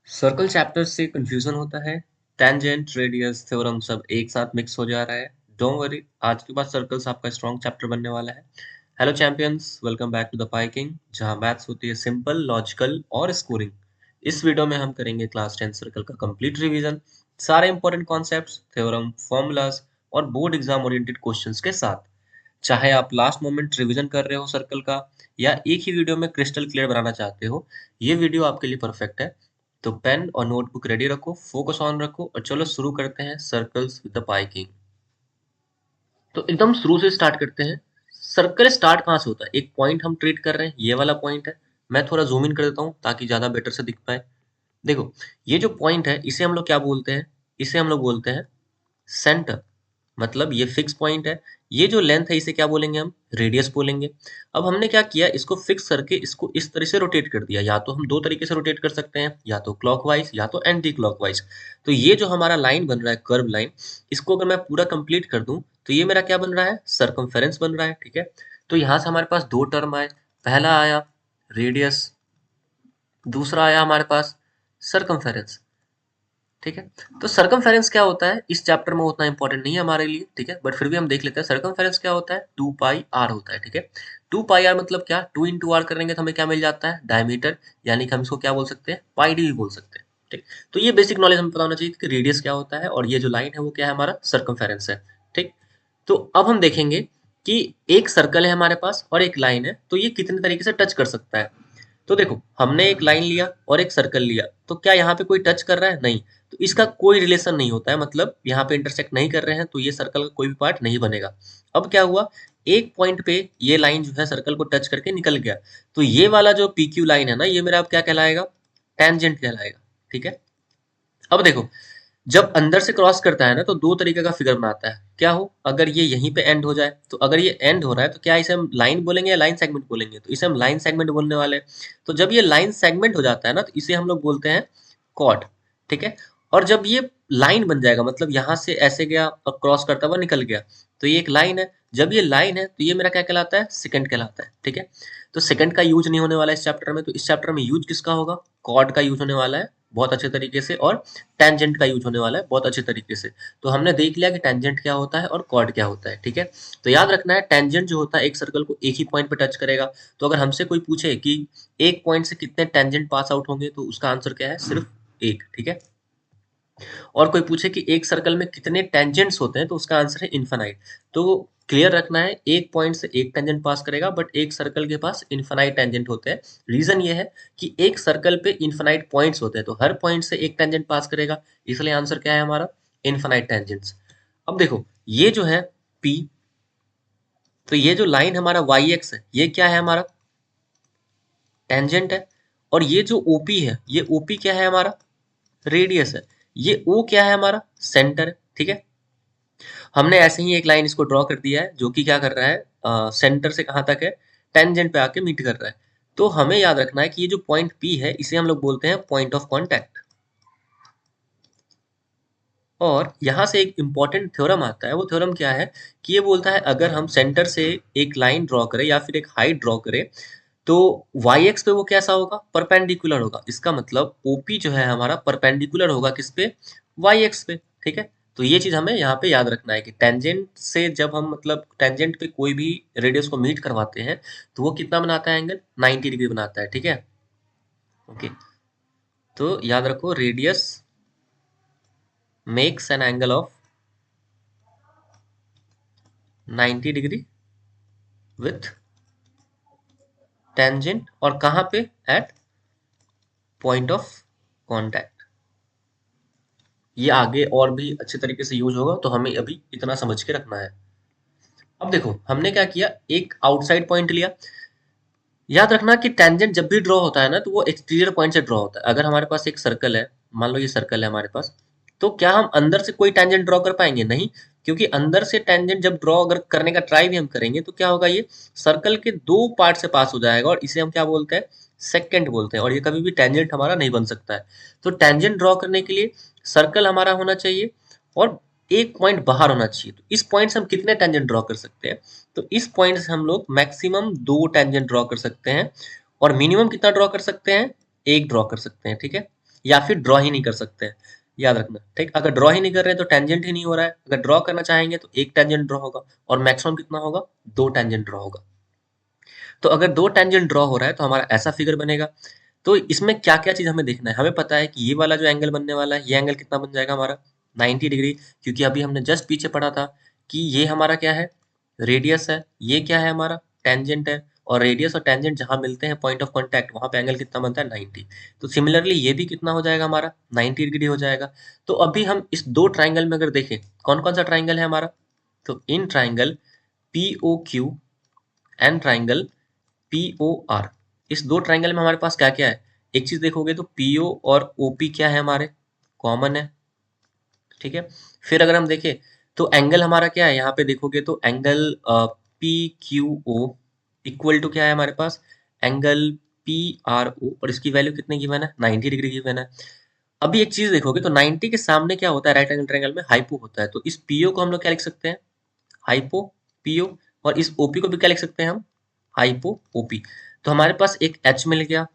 Circle chapter से confusion होता है। टेंजेंट, रेडियस, थ्योरम सब एक साथ मिक्स हो जा रहा है। डोंट वरी, आज के बाद सर्कल्स आपका स्ट्रॉन्ग चैप्टर बनने वाला है। Hello champions, welcome back to the pi king, जहां मैथ्स होती है सिंपल, लॉजिकल और स्कोरिंग। इस वीडियो में हम करेंगे क्लास 10 सर्कल का कंप्लीट रिवीजन, सारे इंपॉर्टेंट कॉन्सेप्ट्स, थ्योरम, फॉर्मूलाज और बोर्ड एग्जाम ओरिएंटेड क्वेश्चंस के साथ। चाहे आप लास्ट मोमेंट रिवीजन कर रहे हो सर्कल का या एक ही वीडियो में क्रिस्टल क्लियर बनाना चाहते हो, ये वीडियो आपके लिए परफेक्ट है। तो पेन और नोटबुक रेडी रखो, फोकस ऑन रखो और चलो शुरू करते हैं circles with the pi king. तो एकदम शुरू से स्टार्ट करते हैं। सर्कल स्टार्ट कहाँ से होता है? एक पॉइंट हम ट्रीट कर रहे हैं, ये वाला पॉइंट है। मैं थोड़ा जूम इन कर देता हूँ ताकि ज्यादा बेटर से दिख पाए। देखो, ये जो पॉइंट है इसे हम लोग क्या बोलते हैं? इसे हम लोग बोलते हैं सेंटर। मतलब ये फिक्स पॉइंट है। ये जो लेंथ है इसे क्या बोलेंगे? हम रेडियस बोलेंगे। अब हमने क्या किया, इसको फिक्स करके इसको इस तरह से रोटेट कर दिया। या तो हम दो तरीके से रोटेट कर सकते हैं, या तो क्लॉकवाइज या तो एंटी क्लॉकवाइज। तो ये जो हमारा लाइन बन रहा है, कर्व लाइन, इसको अगर मैं पूरा कंप्लीट कर दूं तो ये मेरा क्या बन रहा है? सरकमफेरेंस बन रहा है। ठीक है, तो यहां से हमारे पास दो टर्म आए। पहला आया रेडियस, दूसरा आया हमारे पास सरकमफेरेंस। ठीक है, तो सरकमफेरेंस क्या होता है इस चैप्टर में उतना इंपॉर्टेंट नहीं है हमारे लिए। ठीक है, बट फिर भी हम देख लेते हैं सरकमफेरेंस क्या होता है। 2 पाई आर होता है। ठीक है, 2 पाई आर मतलब क्या? 2 इंटू आर करेंगे तो हमें क्या मिल जाता है? डायमीटर। यानी कि हम इसको क्या बोल सकते हैं? पाई डी भी बोल सकते हैं। ठीक, तो ये बेसिक नॉलेज हमें पता होना चाहिए कि रेडियस क्या होता है और ये जो लाइन है वो क्या है? हमारा सरकमफेरेंस है। ठीक, तो अब हम देखेंगे कि एक सर्कल है हमारे पास और एक लाइन है, तो ये कितने तरीके से टच कर सकता है। तो देखो, हमने एक लाइन लिया और एक सर्कल लिया, तो क्या यहाँ पे कोई टच कर रहा है? नहीं। तो इसका कोई रिलेशन नहीं होता है, मतलब यहाँ पे इंटरसेक्ट नहीं कर रहे हैं, तो ये सर्कल का कोई भी पार्ट नहीं बनेगा। अब क्या हुआ, एक पॉइंट पे ये लाइन जो है सर्कल को टच करके निकल गया। तो ये वाला जो पी क्यू लाइन है ना, ये मेरा अब क्या कहलाएगा? टेंजेंट कहलाएगा। ठीक है, अब देखो, जब अंदर से क्रॉस करता है ना तो दो तरीके का फिगर बनाता है। क्या हो, अगर ये यहीं पे एंड हो जाए, तो अगर ये एंड हो रहा है तो क्या इसे हम लाइन बोलेंगे या लाइन सेगमेंट बोलेंगे? तो इसे हम लाइन सेगमेंट बोलने वाले हैं। तो जब ये लाइन सेगमेंट हो जाता है ना तो इसे हम लोग बोलते हैं कॉर्ड। ठीक है, और जब ये लाइन बन जाएगा, मतलब यहां से ऐसे गया और क्रॉस करता हुआ निकल गया, तो ये एक लाइन है। जब ये लाइन है तो ये मेरा क्या कहलाता है? सेकंड कहलाता है। ठीक है, तो सेकंड का यूज नहीं होने वाला है इस चैप्टर में, तो इस चैप्टर में यूज किसका होगा? कॉर्ड का यूज होने वाला है बहुत अच्छे तरीके से, और टेंजेंट का यूज होने वाला है बहुत अच्छे तरीके से। तो हमने देख लिया कि टेंजेंट क्या होता है और कॉर्ड क्या होता है। ठीक है, तो याद रखना है, टेंजेंट जो होता है एक सर्कल को एक ही पॉइंट पे टच करेगा। तो अगर हमसे कोई पूछे कि एक पॉइंट से कितने टेंजेंट पास आउट होंगे, तो उसका आंसर क्या है? सिर्फ एक। ठीक है, और कोई पूछे कि एक सर्कल में कितने टेंजेंट्स होते हैं, तो उसका आंसर है इनफाइनाइट। तो क्लियर रखना है, एक पॉइंट से एक टेंजेंट पास करेगा, बट एक सर्कल के पास इनफाइनाइट टेंजेंट होते हैं। रीजन ये है कि एक सर्कल पे इनफाइनाइट पॉइंट्स होते हैं, तो हर पॉइंट से एक टेंजेंट पास करेगा, इसलिए आंसर क्या है हमारा? Infinite tangents. अब देखो, ये जो है P, तो ये जो लाइन हमारा वाई एक्स है, ये क्या है? हमारा टेंजेंट है। और ये जो OP है, ये OP क्या है? हमारा रेडियस है। ये O क्या है? हमारा सेंटर है। ठीक है, हमने ऐसे ही एक लाइन इसको ड्रॉ कर दिया है जो कि क्या कर रहा है? सेंटर से कहाँ तक है? टेंजेंट पे आके मीट कर रहा है। तो हमें याद रखना है कि ये जो पॉइंट P है इसे हम लोग बोलते हैं पॉइंट ऑफ कांटेक्ट। और यहाँ से एक इंपॉर्टेंट थ्योरम आता है। वो थ्योरम क्या है कि ये बोलता है अगर हम सेंटर से एक लाइन ड्रॉ करें या फिर एक हाइट ड्रॉ करें, तो वाई एक्स पे वो कैसा होगा? परपेंडिकुलर होगा। इसका मतलब ओपी जो है हमारा परपेंडिकुलर होगा किस पे? वाई एक्स पे। ठीक है, तो ये चीज हमें यहाँ पे याद रखना है कि टेंजेंट से जब हम, मतलब टेंजेंट पे कोई भी रेडियस को मीट करवाते हैं, तो वो कितना बनाता है एंगल? 90 डिग्री बनाता है। ठीक है, ओके, तो याद रखो, radius makes an angle of 90 degree with tangent, और कहाँ पे? At point of contact. ये आगे और भी अच्छे तरीके से यूज होगा, तो हमें अभी इतना समझ के रखना है। अब देखो, हमने क्या किया, एक आउटसाइड पॉइंट लिया। याद रखना कि टेंजेंट जब भी ड्रॉ होता है ना, तो वो एक्सटीरियर पॉइंट से ड्रॉ होता है। अगर हमारे पास एक सर्कल है, मान लो ये सर्कल है हमारे पास, तो क्या हम अंदर से कोई टेंजेंट ड्रॉ कर पाएंगे? नहीं, क्योंकि अंदर से टेंजेंट जब ड्रॉ अगर करने का ट्राई भी हम करेंगे, तो क्या होगा, ये सर्कल के दो पार्ट से पास हो जाएगा, और इसे हम क्या बोलते हैं? सेकेंड बोलते हैं, और ये कभी भी टेंजेंट हमारा नहीं बन सकता है। तो टेंजेंट ड्रॉ करने के लिए सर्कल हमारा होना चाहिए और एक पॉइंट बाहर होना चाहिए। तो इस पॉइंट से हम कितने टेंजेंट ड्रॉ कर सकते हैं? तो इस पॉइंट से हम लोग मैक्सिमम दो टेंजेंट ड्रॉ कर सकते हैं, और मिनिमम कितना ड्रॉ कर सकते हैं? एक ड्रॉ कर सकते हैं। ठीक है, या फिर ड्रॉ ही नहीं कर सकते हैं, याद रखना। ठीक, अगर ड्रॉ ही नहीं कर रहे हैं तो टेंजेंट ही नहीं हो रहा है। अगर ड्रॉ करना चाहेंगे तो एक टेंजेंट ड्रॉ होगा, और मैक्सिमम कितना होगा, दो टेंजेंट ड्रॉ होगा। तो अगर दो टेंजेंट ड्रॉ हो रहा है तो हमारा ऐसा फिगर बनेगा। तो इसमें क्या क्या चीज हमें देखना है, हमें पता है कि ये वाला जो एंगल बनने वाला है, ये एंगल कितना बन जाएगा हमारा, 90 डिग्री। क्योंकि अभी हमने जस्ट पीछे पढ़ा था कि ये हमारा क्या है, रेडियस है, ये क्या है हमारा, टेंजेंट है। और रेडियस और टेंजेंट जहां मिलते हैं पॉइंट ऑफ कांटेक्ट, वहां पे एंगल कितना बनता है, 90। तो सिमिलरली ये भी कितना हो जाएगा हमारा, 90 डिग्री हो जाएगा। तो अभी हम इस दो ट्राइंगल में अगर देखें, कौन कौन सा ट्राइंगल है हमारा, तो इन triangle P O Q and triangle P O R, इस दो ट्राइंगल में हमारे पास क्या क्या है। एक चीज देखोगे तो पीओ और ओपी क्या है हमारे, कॉमन है। ठीक है, फिर अगर हम देखें तो एंगल हमारा क्या है, यहाँ पे देखोगे तो angle P Q O equal to क्या है हमारे पास, एंगल पी आर ओ, और इसकी वैल्यू कितने गिवन है, 90 डिग्री गिवन है। अभी एक चीज देखोगे तो 90 के सामने क्या होता है, राइट एंगल ट्रायंगल में हाइपो होता है। तो इस पीओ को हम लोग क्या लिख सकते हैं, हाइपो पीओ, और इस ओपी को भी क्या लिख सकते हैं हम, हाइपो ओपी। तो हमारे पास एक एच मिल गया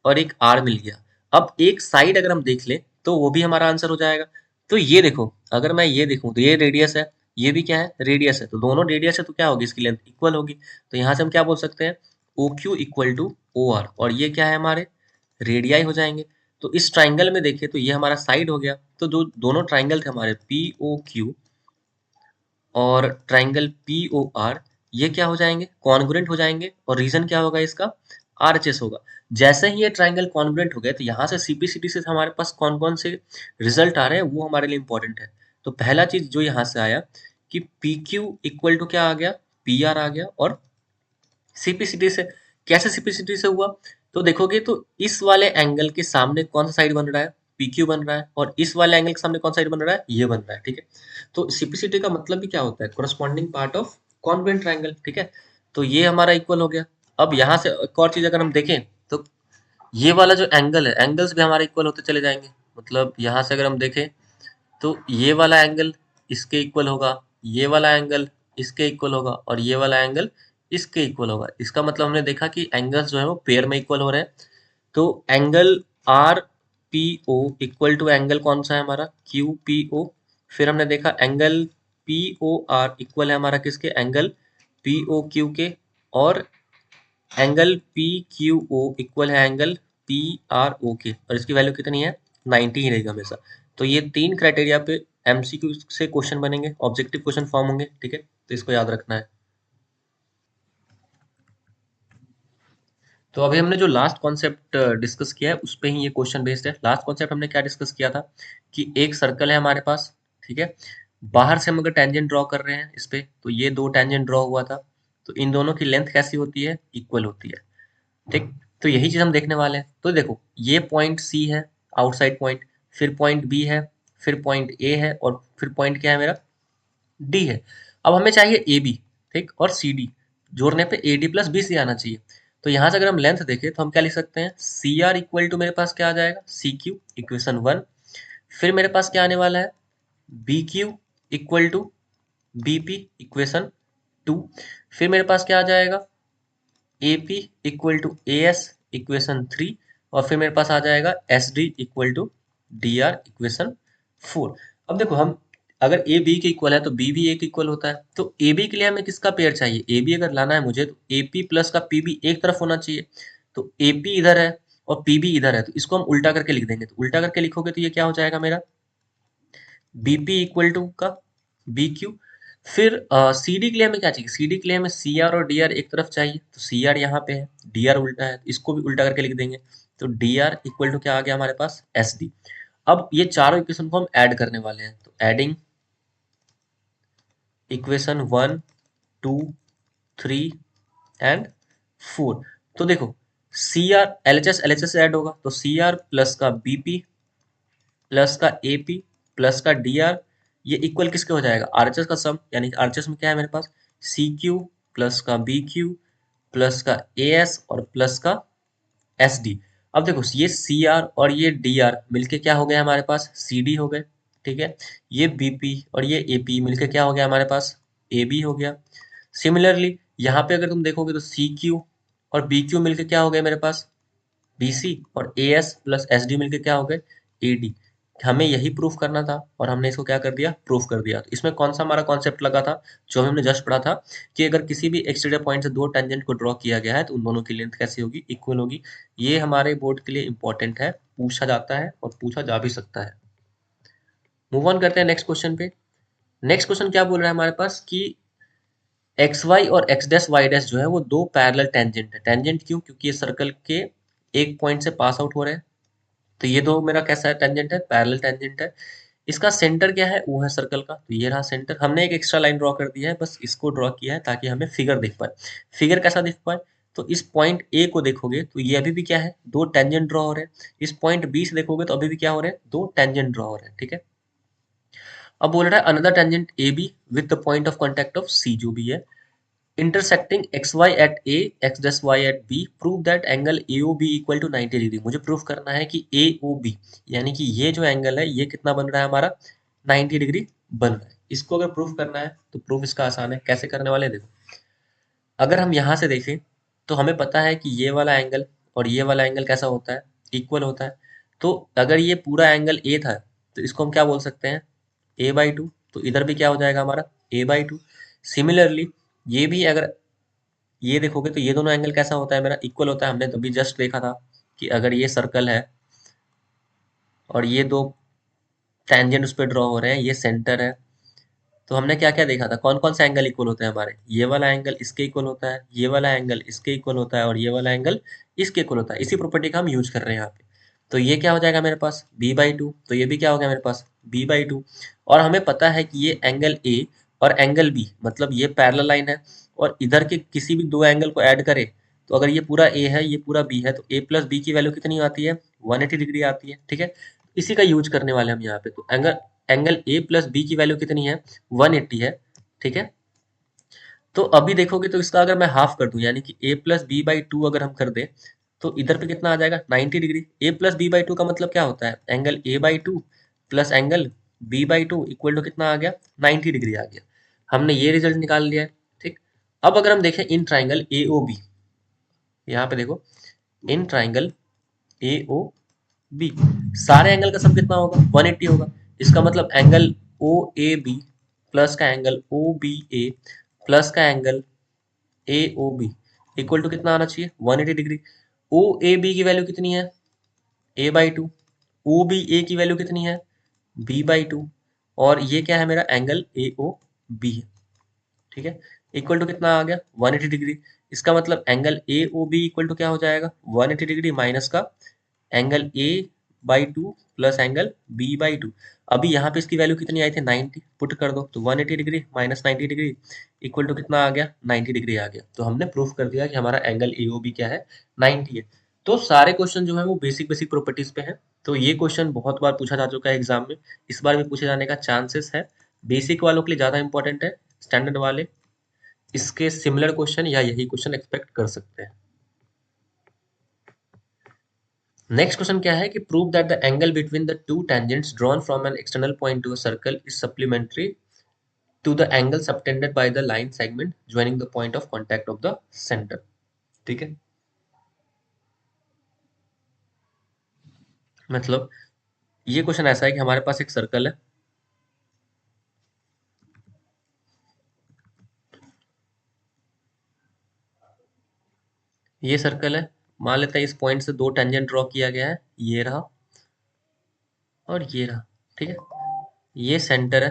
और एक आर मिल गया। अब एक साइड अगर हम देख ले तो वो भी हमारा आंसर हो जाएगा। तो ये देखो, अगर मैं ये देखूं तो ये रेडियस है, ये भी क्या है, रेडियस है। तो दोनों रेडियस है तो क्या होगी, इसकी लेंथ इक्वल होगी। तो यहाँ से हम क्या बोल सकते हैं, O Q equal to O R, और ये क्या है हमारे, रेडियाई हो जाएंगे। तो इस ट्राइंगल में देखें तो ये हमारा साइड हो गया। तो जो दोनों ट्राइंगल थे हमारे पी ओ क्यू और ट्राइंगल पी ओ आर, ये क्या हो जाएंगे, कॉन्ग्रुएंट हो जाएंगे। और रीजन क्या होगा इसका, आरएचएस होगा। जैसे ही ये ट्राइंगल कॉन्ग्रुएंट हो गए तो यहाँ से सीपीसीटी से हमारे पास कौन कौन से रिजल्ट आ रहे हैं वो हमारे लिए इंपॉर्टेंट है। तो पहला चीज जो यहाँ से आया कि पी क्यू इक्वल टू क्या आ गया, पी आर आ गया। और सीपीसीटी से, कैसे सीपीसीटी से हुआ, तो देखोगे तो इस वाले एंगल के सामने कौन सा साइड बन रहा है, पीक्यू बन रहा है, और इस वाले एंगल के सामने कौन सा साइड बन रहा है, ये बन रहा है। ठीक है, तो सीपीसीटी का मतलब भी क्या होता है, corresponding part of convent triangle. ठीक है, तो ये हमारा इक्वल हो गया। अब यहाँ से एक और चीज अगर हम देखें तो ये वाला जो एंगल है, एंगल्स भी हमारे इक्वल होते चले जाएंगे। मतलब यहाँ से अगर हम देखें तो ये वाला एंगल इसके इक्वल होगा, ये वाला एंगल इसके इक्वल होगा, और ये वाला एंगल इसके इक्वल होगा। इसका मतलब हमने देखा कि एंगल्स जो है वो पेयर में इक्वल हो रहे हैं। तो angle R P O equal to angle कौन सा है हमारा, क्यू पी ओ। फिर हमने देखा angle P O R equal है हमारा किसके, एंगल पी ओ क्यू के। और angle P Q O equal है एंगल पी आर ओ के, और इसकी वैल्यू कितनी है, 90 ही रहेगा हमेशा। तो ये तीन क्राइटेरिया पे एमसीक्यू से क्वेश्चन बनेंगे, ऑब्जेक्टिव क्वेश्चन फॉर्म होंगे। ठीक है, तो इसको याद रखना है। तो अभी हमने जो लास्ट कॉन्सेप्ट डिस्कस किया है उस पे ही ये क्वेश्चन बेस्ड है। लास्ट कॉन्सेप्ट हमने क्या डिस्कस किया था कि एक सर्कल है हमारे पास, ठीक है, बाहर से हम अगर टेंजेंट ड्रॉ कर रहे हैं इस पे, तो ये दो टेंजेंट ड्रॉ हुआ था। तो इन दोनों की लेंथ कैसी होती है, इक्वल होती है। ठीक, तो यही चीज हम देखने वाले हैं। तो देखो ये पॉइंट सी है, आउटसाइड पॉइंट, फिर पॉइंट बी है, फिर पॉइंट ए है, और फिर पॉइंट क्या है मेरा, डी है। अब हमें चाहिए ए बी, ठीक, और सी डी, जोड़ने पे A D plus B C आना चाहिए। तो यहाँ से अगर हम लेंथ देखें तो हम क्या लिख सकते हैं, सी आर इक्वल टू मेरे पास क्या आ जाएगा, सी क्यू इक्वेशन 1। फिर मेरे पास क्या आने वाला है, B Q equal to B P equation 2। फिर मेरे पास क्या आ जाएगा, A P equal to A S equation 3। और फिर मेरे पास आ जाएगा S D equal to D R equation 4। अब देखो हम, अगर ए बी के इक्वल है तो बी भी ए के इक्वल होता है। तो ए बी के लिए हमें किसका पेयर चाहिए, ए बी अगर लाना है मुझे तो ए पी प्लस का पी बी एक तरफ होना चाहिए। तो ए पी इधर है और पी बी इधर है, तो इसको हम उल्टा करके लिख देंगे। तो उल्टा करके लिखोगे तो ये क्या हो जाएगा मेरा, बीपी इक्वल टू का बी क्यू। फिर सी डी के लिए हमें क्या चाहिए, सी डी के लिए हमें सी आर और डी आर एक तरफ चाहिए। तो सी आर यहाँ पे है, डी आर उल्टा है, तो इसको भी उल्टा करके लिख देंगे। तो डी आर इक्वल टू क्या आ गया हमारे पास, एस डी। अब ये चारों इक्वेशन को हम ऐड करने वाले हैं। तो एडिंग इक्वेशन 1 2 3 एंड 4। तो देखो C R L H S से ऐड होगा, तो सी आर प्लस का बीपी प्लस का ए पी प्लस का डी आर, ये इक्वल किसके हो जाएगा, आरएचएस का सम। यानी आरएचएस में क्या है मेरे पास, सी क्यू प्लस का बी क्यू प्लस का ए एस और प्लस का एस डी। अब देखो ये सी आर और ये डी आर मिलके क्या हो गया हमारे पास, सी डी हो गए। ठीक है, ये बी पी और ये ए पी मिलके क्या हो गया हमारे पास, ए बी हो गया। सिमिलरली यहाँ पे अगर तुम देखोगे तो सी क्यू और बी क्यू मिलके क्या हो गए मेरे पास, बी सी, और A S plus S D मिलके क्या हो गए, AD। हमें यही प्रूफ करना था और हमने इसको क्या कर दिया, प्रूफ कर दिया। तो इसमें कौन सा हमारा कॉन्सेप्ट लगा था, जो हमने जस्ट पढ़ा था कि अगर किसी भी एक्सटीरियर पॉइंट से दो टेंजेंट को ड्रॉ किया गया है तो उन दोनों की लेंथ कैसी होगी, इक्वल होगी। ये हमारे बोर्ड के लिए इंपॉर्टेंट है, पूछा जाता है और पूछा जा भी सकता है। मूव ऑन करते हैं नेक्स्ट क्वेश्चन पे। नेक्स्ट क्वेश्चन क्या बोल रहा है हमारे पास कि एक्स वाई और एक्स डैश वाई डैश जो है वो दो पैरेलल टेंजेंट है। टेंजेंट क्यों, क्योंकि ये सर्कल के एक पॉइंट से पास आउट हो रहे हैं। तो ये दो मेरा कैसा है, टेंजेंट है, पैरेलल टेंजेंट है। इसका सेंटर क्या है, वो है सर्कल का, तो ये रहा सेंटर। हमने एक एक्स्ट्रा लाइन ड्रॉ कर दिया है, बस इसको ड्रॉ किया है ताकि हमें फिगर दिख पाए। फिगर कैसा दिख पाए, तो इस पॉइंट ए को देखोगे तो ये अभी भी क्या है, दो टेंजेंट ड्रॉ हो रहे हैं। इस पॉइंट बी से देखोगे तो अभी भी क्या हो रहे हैं, दो टेंजेंट ड्रॉ हो रहे हैं, ठीक है। अब बोल रहा है another tangent A B with the point of contact of C जो भी है, intersecting xy at A, x dash y at B, prove that angle AOB equal to 90 degree. मुझे प्रूफ करना है कि AOB यानी कि ये जो एंगल है ये कितना बन रहा है हमारा, 90 डिग्री बन रहा है। इसको अगर प्रूफ करना है तो प्रूफ इसका आसान है, कैसे करने वाले हैं देखो। अगर हम यहाँ से देखें तो हमें पता है कि ये वाला एंगल और ये वाला एंगल कैसा होता है, इक्वल होता है। तो अगर ये पूरा एंगल ए था तो इसको हम क्या बोल सकते हैं, a/2। तो इधर भी क्या हो जाएगा हमारा, a/2। सिमिलरली ये भी अगर ये देखोगे तो ये दोनों एंगल कैसा होता है मेरा, इक्वल होता है। हमने तभी जस्ट देखा था कि अगर ये सर्कल है और ये दो टेंजेंट उस पर ड्रॉ हो रहे हैं, ये सेंटर है, तो हमने क्या क्या देखा था, कौन कौन से एंगल इक्वल होते हैं हमारे, ये वाला एंगल इसके इक्वल होता है, ये वाला एंगल इसके इक्वल होता है और ये वाला एंगल इसके इक्वल होता है। इसी प्रॉपर्टी का हम यूज कर रहे हैं यहाँ पे। तो ये क्या हो जाएगा मेरे पास, b/2। तो ये भी क्या हो गया मेरे पास, b/2। और हमें पता है कि ये एंगल ए और एंगल बी मतलब ये पैरेलल लाइन है, और इधर के किसी भी दो एंगल को ऐड करें तो अगर ये पूरा ए है ये पूरा बी है तो ए प्लस बी की वैल्यू कितनी आती है, 180 डिग्री आती है, ठीक है। इसी का यूज करने वाले हम यहाँ पे। तो angle angle A plus B की वैल्यू कितनी है, 180 है, ठीक है। तो अभी देखोगे तो इसका अगर मैं हाफ कर दूं यानी कि a plus B by two अगर हम कर दें तो इधर पे कितना आ जाएगा, 90 degree. a plus B by two का मतलब क्या होता है, angle a/2 plus angle b/2 equal to कितना आ गया, 90 डिग्री आ गया। हमने ये रिजल्ट निकाल लिया है, ठीक। अब अगर हम देखें इन ट्राइंगल AOB, यहाँ पे देखो इन ट्राइंगल AOB सारे एंगल का सम कितना होगा, 180 होगा। इसका मतलब एंगल OAB प्लस का एंगल OBA प्लस का एंगल AOB इक्वल टू कितना आना चाहिए, 180 डिग्री। OAB की वैल्यू कितनी है, a/2। OBA की वैल्यू कितनी है, b/2। और ये क्या है मेरा एंगल AOB है, ठीक है। इक्वल टू कितना आ गया, 180 डिग्री। इसका मतलब एंगल AOB इक्वल टू क्या हो जाएगा, 180 डिग्री माइनस का angle a/2 plus angle b/2। अभी यहाँ पे इसकी वैल्यू कितनी आई थी, 90। पुट कर दो तो 180 degree minus 90 degree equal to कितना आ गया, 90 डिग्री आ गया। तो हमने प्रूफ कर दिया कि हमारा एंगल AOB क्या है, 90 है। तो सारे क्वेश्चन जो है वो बेसिक बेसिक प्रॉपर्टीज पे है। तो ये क्वेश्चन बहुत बार पूछा जा चुका है एग्जाम में, इस बार भी पूछे जाने का चांसेस है। बेसिक वालों के लिए ज्यादा इंपॉर्टेंट है, स्टैंडर्ड वाले इसके सिमिलर क्वेश्चन या यही क्वेश्चन एक्सपेक्ट कर सकते हैं। नेक्स्ट क्वेश्चन क्या है कि prove that the angle between the two tangents drawn from an external point to a circle is supplementary to the angle subtended by the line segment joining the point of contact of the centre, ठीक है। मतलब ये question ऐसा है कि हमारे पास एक circle है, ये सर्कल है, मान लेते हैं इस पॉइंट से दो टेंजेंट ड्रॉ किया गया है, ये रहा और ये रहा, ठीक है। ये सेंटर है,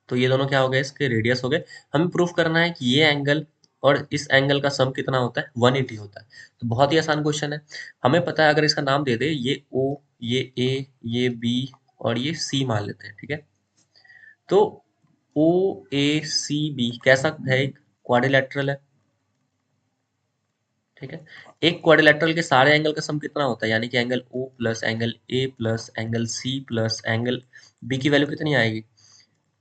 तो ये दोनों क्या हो गए, इसके रेडियस हो गए। हमें प्रूफ करना है कि ये एंगल और इस एंगल का सम कितना होता है, 180 होता है। तो बहुत ही आसान क्वेश्चन है। हमें पता है अगर इसका नाम दे दे, ये O, ये A, ये B और ये C मान लेते हैं, ठीक है। तो OACB कैसा है, एक क्वाड्रिलेटरल है, ठीक है। एक क्वाड्रिलेटरल के सारे एंगल का सम कितना होता है, यानी कि angle O plus angle A plus angle C plus angle B की वैल्यू कितनी आएगी,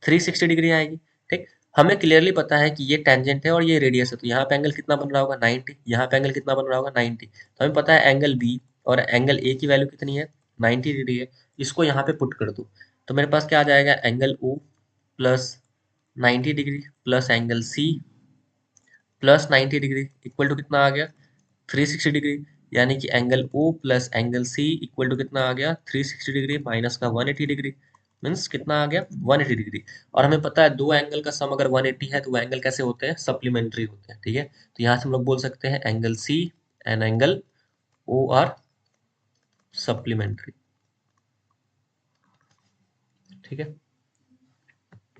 360 डिग्री आएगी, ठीक। हमें क्लियरली पता है कि ये टेंजेंट है और ये रेडियस है, तो यहाँ पे एंगल कितना बन रहा होगा, 90। यहाँ पे एंगल कितना बन रहा होगा, 90। तो हमें पता है एंगल बी और एंगल ए की वैल्यू कितनी है, 90 डिग्री है। इसको यहाँ पे पुट कर दो तो मेरे पास क्या आ जाएगा, angle O plus 90 degree plus angle C plus 90 degree equal to कितना आ गया, 360 डिग्री। यानी कि angle O plus angle C equal to कितना आ गया 360 डिग्री माइनस का 180 डिग्री, मीन्स कितना आ गया 180 डिग्री। और हमें पता है दो एंगल का सम अगर 180 है तो वो एंगल कैसे होते हैं, सप्लीमेंट्री होते हैं। ठीक है, तो यहाँ से हम लोग बोल सकते हैं angle C and angle O are supplementary. ठीक है,